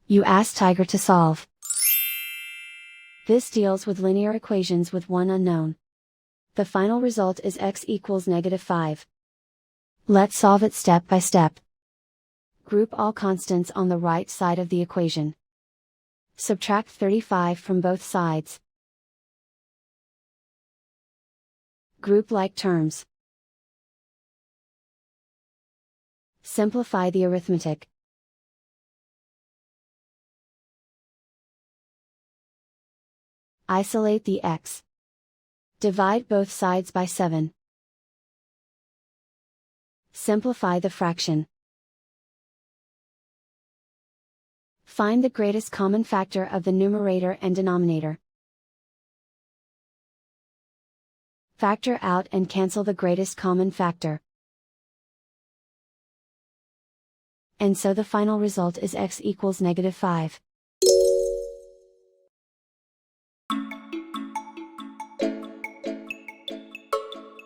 You ask Tiger to solve. This deals with linear equations with one unknown. The final result is x equals -5. Let's solve it step by step. Group all constants on the right side of the equation. Subtract 35 from both sides. Group like terms. Simplify the arithmetic. Isolate the x. Divide both sides by 7. Simplify the fraction. Find the greatest common factor of the numerator and denominator. Factor out and cancel the greatest common factor. And so the final result is x equals -5.